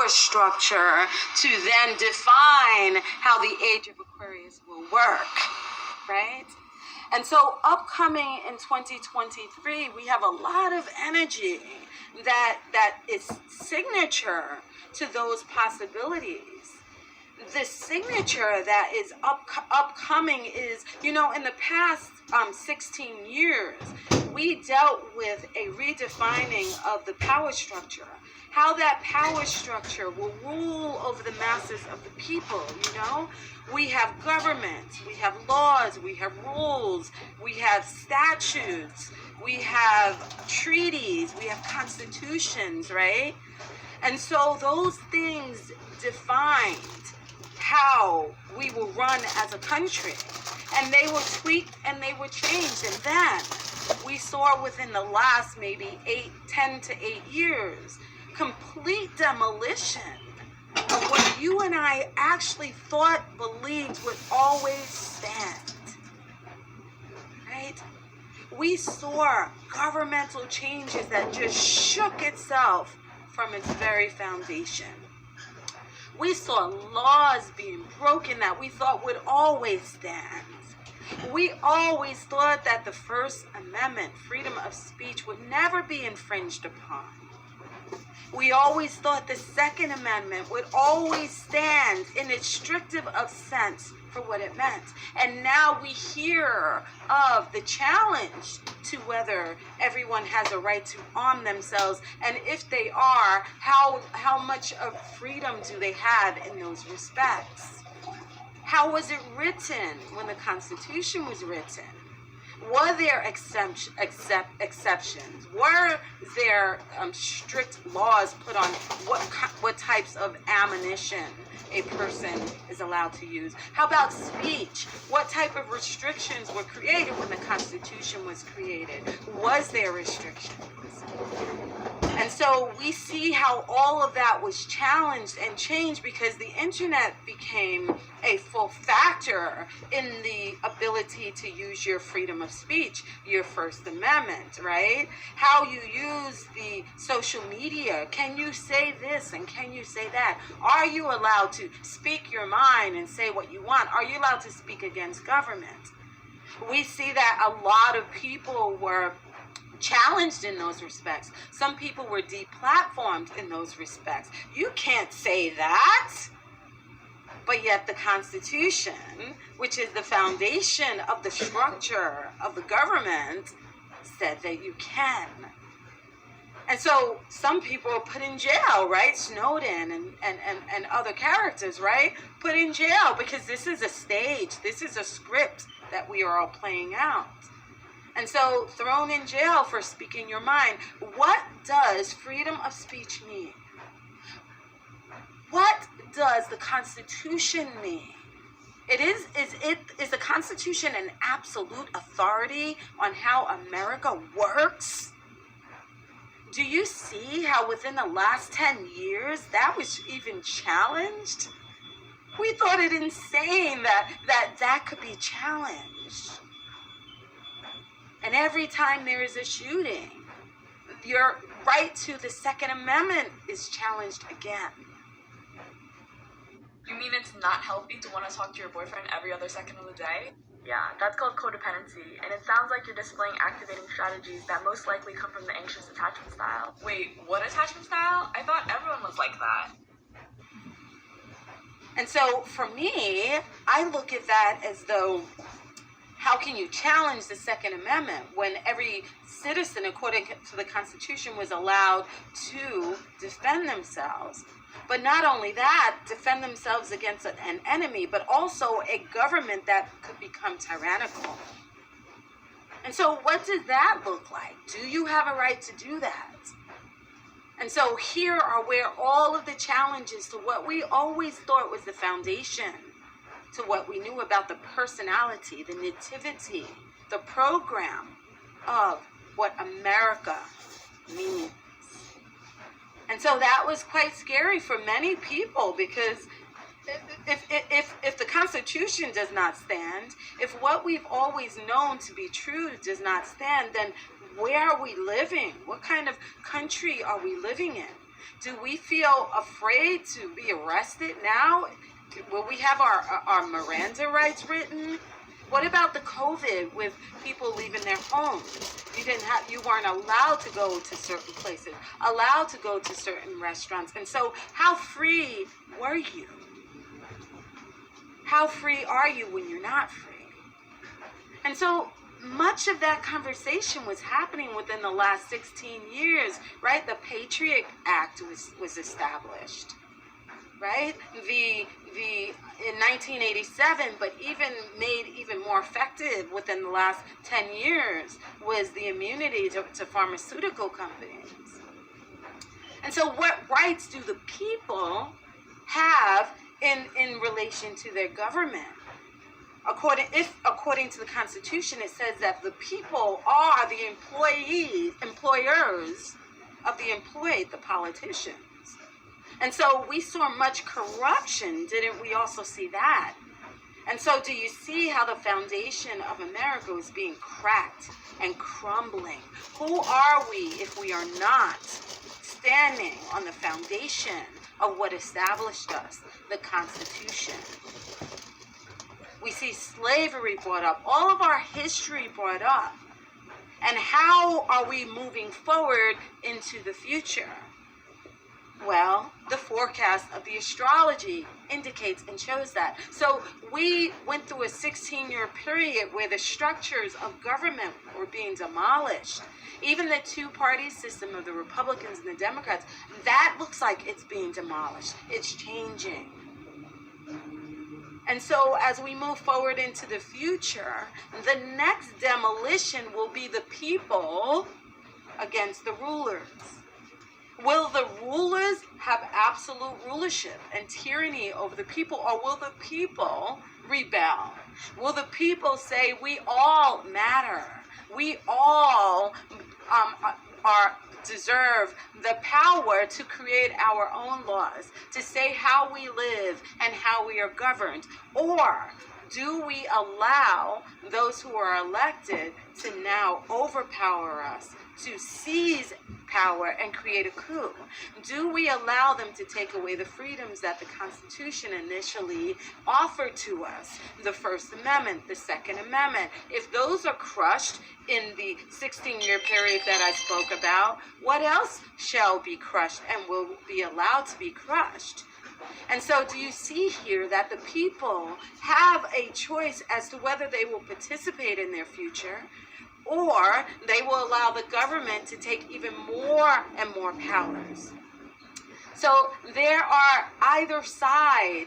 structure to then define how the age of Aquarius will work, right? And so upcoming in 2023, we have a lot of energy that is signature to those possibilities. The signature that is upcoming is, in the past 16 years, we dealt with a redefining of the power structure, how that power structure will rule over the masses of the people, We have government, we have laws, we have rules, we have statutes, we have treaties, we have constitutions, right? And so those things defined how we will run as a country. And they were tweaked and they were changed. And then we saw within the last maybe 10 to 8 years, complete demolition of what you and I actually believed would always stand. Right? We saw governmental changes that just shook itself from its very foundation. We saw laws being broken that we thought would always stand. We always thought that the First Amendment, freedom of speech, would never be infringed upon. We always thought the Second Amendment would always stand in its strictive of sense for what it meant. And now we hear of the challenge to whether everyone has a right to arm themselves, and if they are, how much of freedom do they have in those respects? How was it written when the Constitution was written? Were there exceptions? Were there strict laws put on what types of ammunition a person is allowed to use? How about speech? What type of restrictions were created when the Constitution was created? Was there restrictions? And so we see how all of that was challenged and changed because the internet became a full factor in the ability to use your freedom of speech, your First Amendment, right? How you use the social media. Can you say this and can you say that? Are you allowed to speak your mind and say what you want? Are you allowed to speak against government? We see that a lot of people were challenged in those respects. Some people were deplatformed in those respects. You can't say that. But yet the Constitution, which is the foundation of the structure of the government, said that you can. And so some people are put in jail, right? Snowden and other characters, right? Put in jail because this is a stage. This is a script that we are all playing out. And so thrown in jail for speaking your mind. What does freedom of speech mean? What does the Constitution mean? Is the Constitution an absolute authority on how America works? Do you see how within the last 10 years that was even challenged? We thought it insane that could be challenged. And every time there is a shooting, your right to the Second Amendment is challenged again. You mean it's not healthy to want to talk to your boyfriend every other second of the day? Yeah, that's called codependency, and it sounds like you're displaying activating strategies that most likely come from the anxious attachment style. Wait, what attachment style? I thought everyone was like that. And so for me, I look at that as though, how can you challenge the Second Amendment when every citizen, according to the Constitution, was allowed to defend themselves? But not only that, defend themselves against an enemy, but also a government that could become tyrannical. And so what does that look like? Do you have a right to do that? And so here are where all of the challenges to what we always thought was the foundation, to what we knew about the personality, the nativity, the program of what America means. And so that was quite scary for many people, because if the Constitution does not stand, if what we've always known to be true does not stand, then where are we living? What kind of country are we living in? Do we feel afraid to be arrested now? Will we have our Miranda rights written? What about the COVID with people leaving their homes? You weren't allowed to go to certain places, allowed to go to certain restaurants. And so how free were you? How free are you when you're not free? And so much of that conversation was happening within the last 16 years, right? The Patriot Act was established, right? The in 1987, but even made even more effective within the last 10 years was the immunity to pharmaceutical companies. And so what rights do the people have in relation to their government? According to the Constitution, it says that the people are the employers of the employed, the politicians. And so we saw much corruption, didn't we also see that? And so do you see how the foundation of America is being cracked and crumbling? Who are we if we are not standing on the foundation of what established us, the Constitution? We see slavery brought up, all of our history brought up. And how are we moving forward into the future? Well, the forecast of the astrology indicates and shows that. So we went through a 16-year period where the structures of government were being demolished. Even the two-party system of the Republicans and the Democrats, that looks like it's being demolished. It's changing. And so as we move forward into the future, the next demolition will be the people against the rulers. Will the rulers have absolute rulership and tyranny over the people, or will the people rebel? Will the people say, we all matter? We all deserve the power to create our own laws, to say how we live and how we are governed? Or do we allow those who are elected to now overpower us, to seize power and create a coup? Do we allow them to take away the freedoms that the Constitution initially offered to us? The First Amendment, the Second Amendment. If those are crushed in the 16-year period that I spoke about, what else shall be crushed and will be allowed to be crushed? And so do you see here that the people have a choice as to whether they will participate in their future, or they will allow the government to take even more and more powers? So there are either side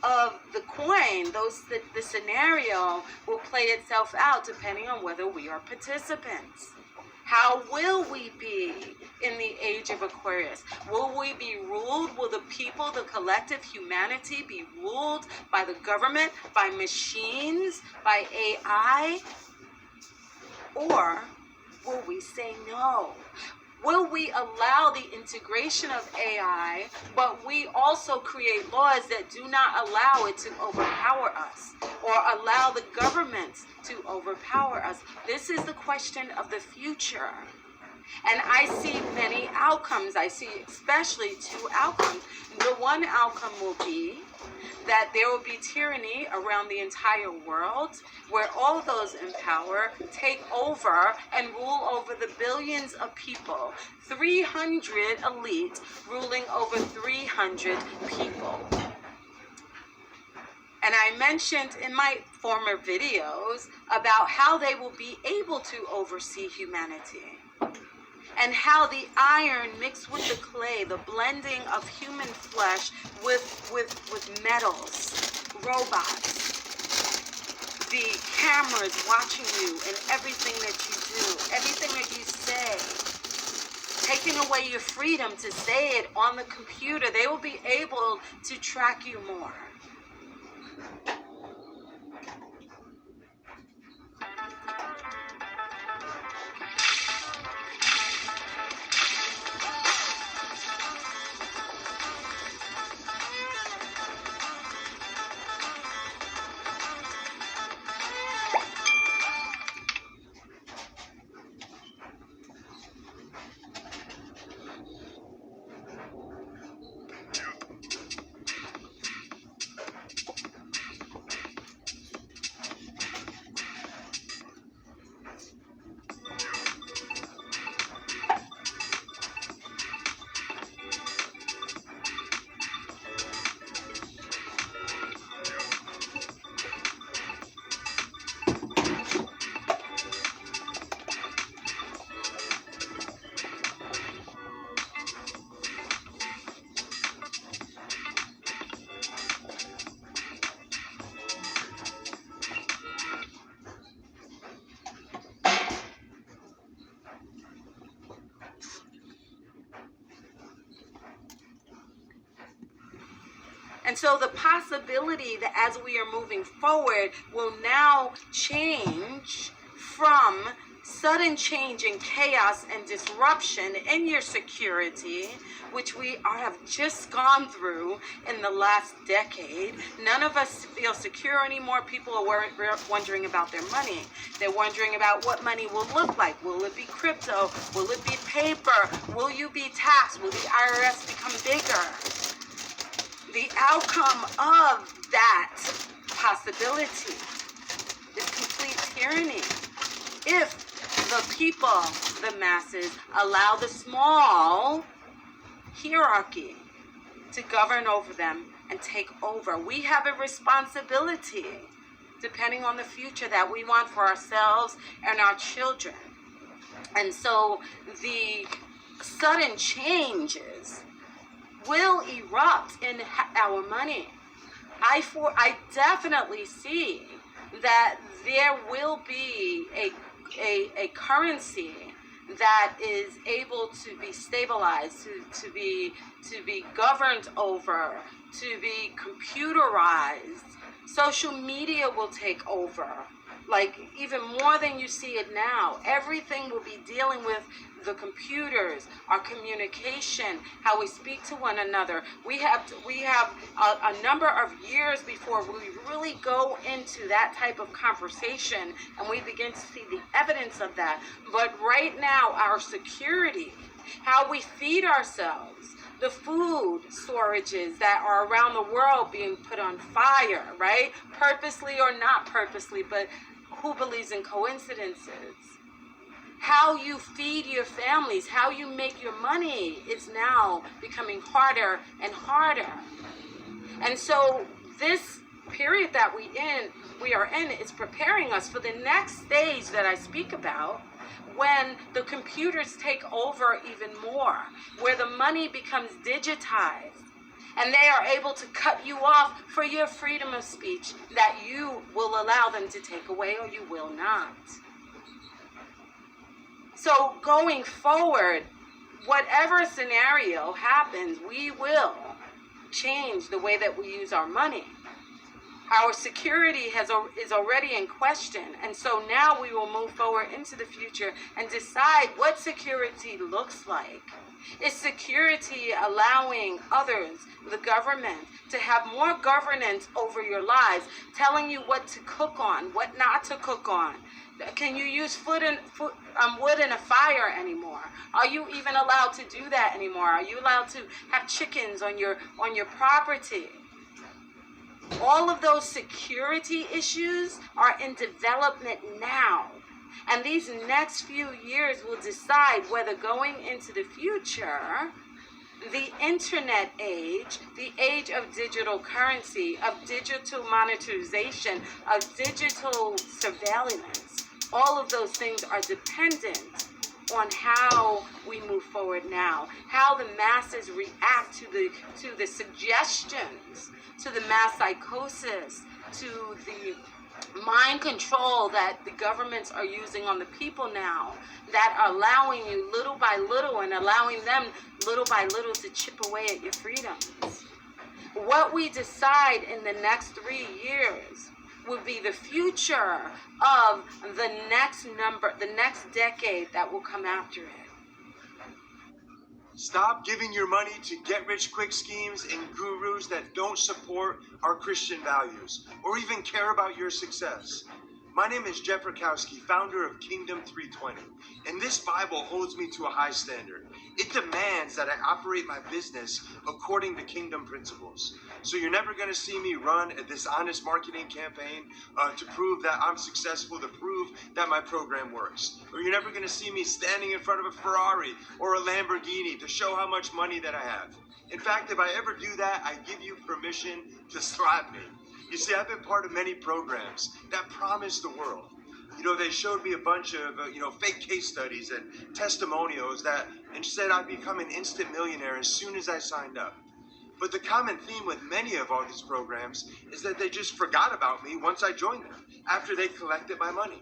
of the coin. The scenario will play itself out depending on whether we are participants. How will we be in the age of Aquarius? Will we be ruled? Will the people, the collective humanity, be ruled by the government, by machines, by AI? Or will we say no? Will we allow the integration of AI, but we also create laws that do not allow it to overpower us or allow the government to overpower us? This is the question of the future. And I see many outcomes. I see especially two outcomes. The one outcome will be that there will be tyranny around the entire world, where all those in power take over and rule over the billions of people. 300 elite ruling over 300 people. And I mentioned in my former videos about how they will be able to oversee humanity, and how the iron mixed with the clay, the blending of human flesh with metals, robots, the cameras watching you and everything that you do, everything that you say, taking away your freedom to say it on the computer. They will be able to track you more. And so the possibility that as we are moving forward will now change from sudden change and chaos and disruption in your security, which we have just gone through in the last decade. None of us feel secure anymore. People are wondering about their money. They're wondering about what money will look like. Will it be crypto? Will it be paper? Will you be taxed? Will the IRS become bigger? The outcome of that possibility is complete tyranny. If the people, the masses, allow the small hierarchy to govern over them and take over. We have a responsibility, depending on the future that we want for ourselves and our children. And so the sudden changes will erupt in our money. I definitely see that there will be a currency that is able to be stabilized, to be governed over, to be computerized. Social media will take over, like even more than you see it now. Everything will be dealing with the computers, our communication, how we speak to one another. We have a number of years before we really go into that type of conversation and we begin to see the evidence of that. But right now, our security, how we feed ourselves, the food storages that are around the world being put on fire, right? Purposely or not purposely, but who believes in coincidences? How you feed your families, how you make your money is now becoming harder and harder. And so this period that we are in is preparing us for the next stage that I speak about, when the computers take over even more, where the money becomes digitized, and they are able to cut you off for your freedom of speech that you will allow them to take away or you will not. So going forward, whatever scenario happens, we will change the way that we use our money. Our security is already in question, and so now we will move forward into the future and decide what security looks like. Is security allowing others, the government, to have more governance over your lives, telling you what to cook on, what not to cook on? Can you use wood in a fire anymore? Are you even allowed to do that anymore? Are you allowed to have chickens on your property? All of those security issues are in development now. And these next few years will decide whether going into the future, the internet age, the age of digital currency, of digital monetization, of digital surveillance, all of those things are dependent on how we move forward now, how the masses react to the suggestions, to the mass psychosis, to the mind control that the governments are using on the people now, that are allowing you little by little and allowing them little by little to chip away at your freedoms. What we decide in the next 3 years will be the future of the next decade that will come after it. Stop giving your money to get-rich-quick schemes and gurus that don't support our Christian values or even care about your success. My name is Jeff Rakowski, founder of Kingdom 320, and this Bible holds me to a high standard. It demands that I operate my business according to kingdom principles. So you're never going to see me run a dishonest marketing campaign to prove that I'm successful, to prove that my program works. Or you're never going to see me standing in front of a Ferrari or a Lamborghini to show how much money that I have. In fact, if I ever do that, I give you permission to slap me. You see, I've been part of many programs that promise the world. You know, they showed me a bunch of, fake case studies and testimonials that said I'd become an instant millionaire as soon as I signed up. But the common theme with many of all these programs is that they just forgot about me once I joined them, after they collected my money.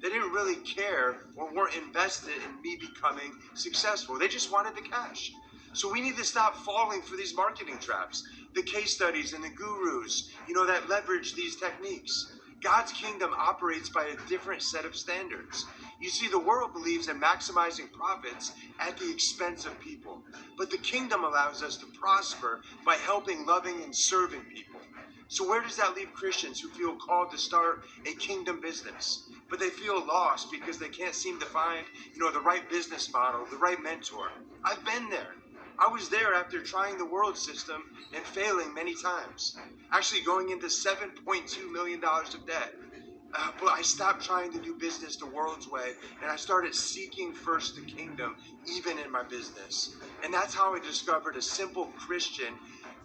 They didn't really care or weren't invested in me becoming successful. They just wanted the cash. So we need to stop falling for these marketing traps. the case studies and the gurus, that leverage these techniques. God's kingdom operates by a different set of standards. You see, the world believes in maximizing profits at the expense of people, but the kingdom allows us to prosper by helping, loving, and serving people. So where does that leave Christians who feel called to start a kingdom business, but they feel lost because they can't seem to find, the right business model, the right mentor? I've been there. I was there after trying the world system and failing many times, actually going into $7.2 million of debt. But I stopped trying to do business the world's way, and I started seeking first the kingdom, even in my business. And that's how I discovered a simple Christian,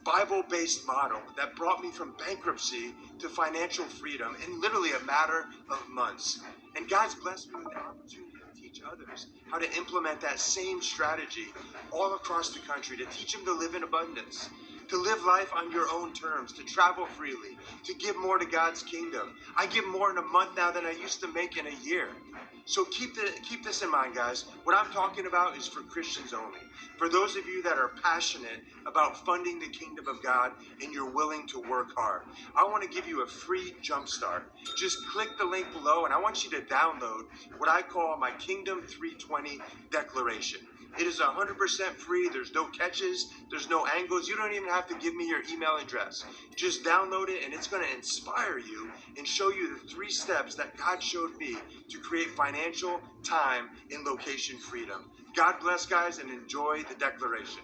Bible-based model that brought me from bankruptcy to financial freedom in literally a matter of months. And God's blessed me with the opportunity to teach others how to implement that same strategy all across the country, to teach them to live in abundance, to live life on your own terms, to travel freely, to give more to God's kingdom. I give more in a month now than I used to make in a year. So keep this in mind, guys. What I'm talking about is for Christians only. For those of you that are passionate about funding the kingdom of God and you're willing to work hard, I want to give you a free jumpstart. Just click the link below, and I want you to download what I call my Kingdom 320 Declaration. It is 100% free. There's no catches. There's no angles. You don't even have to give me your email address. Just download it, and it's going to inspire you and show you the 3 steps that God showed me to create financial, time, and location freedom. God bless, guys, and enjoy the declaration.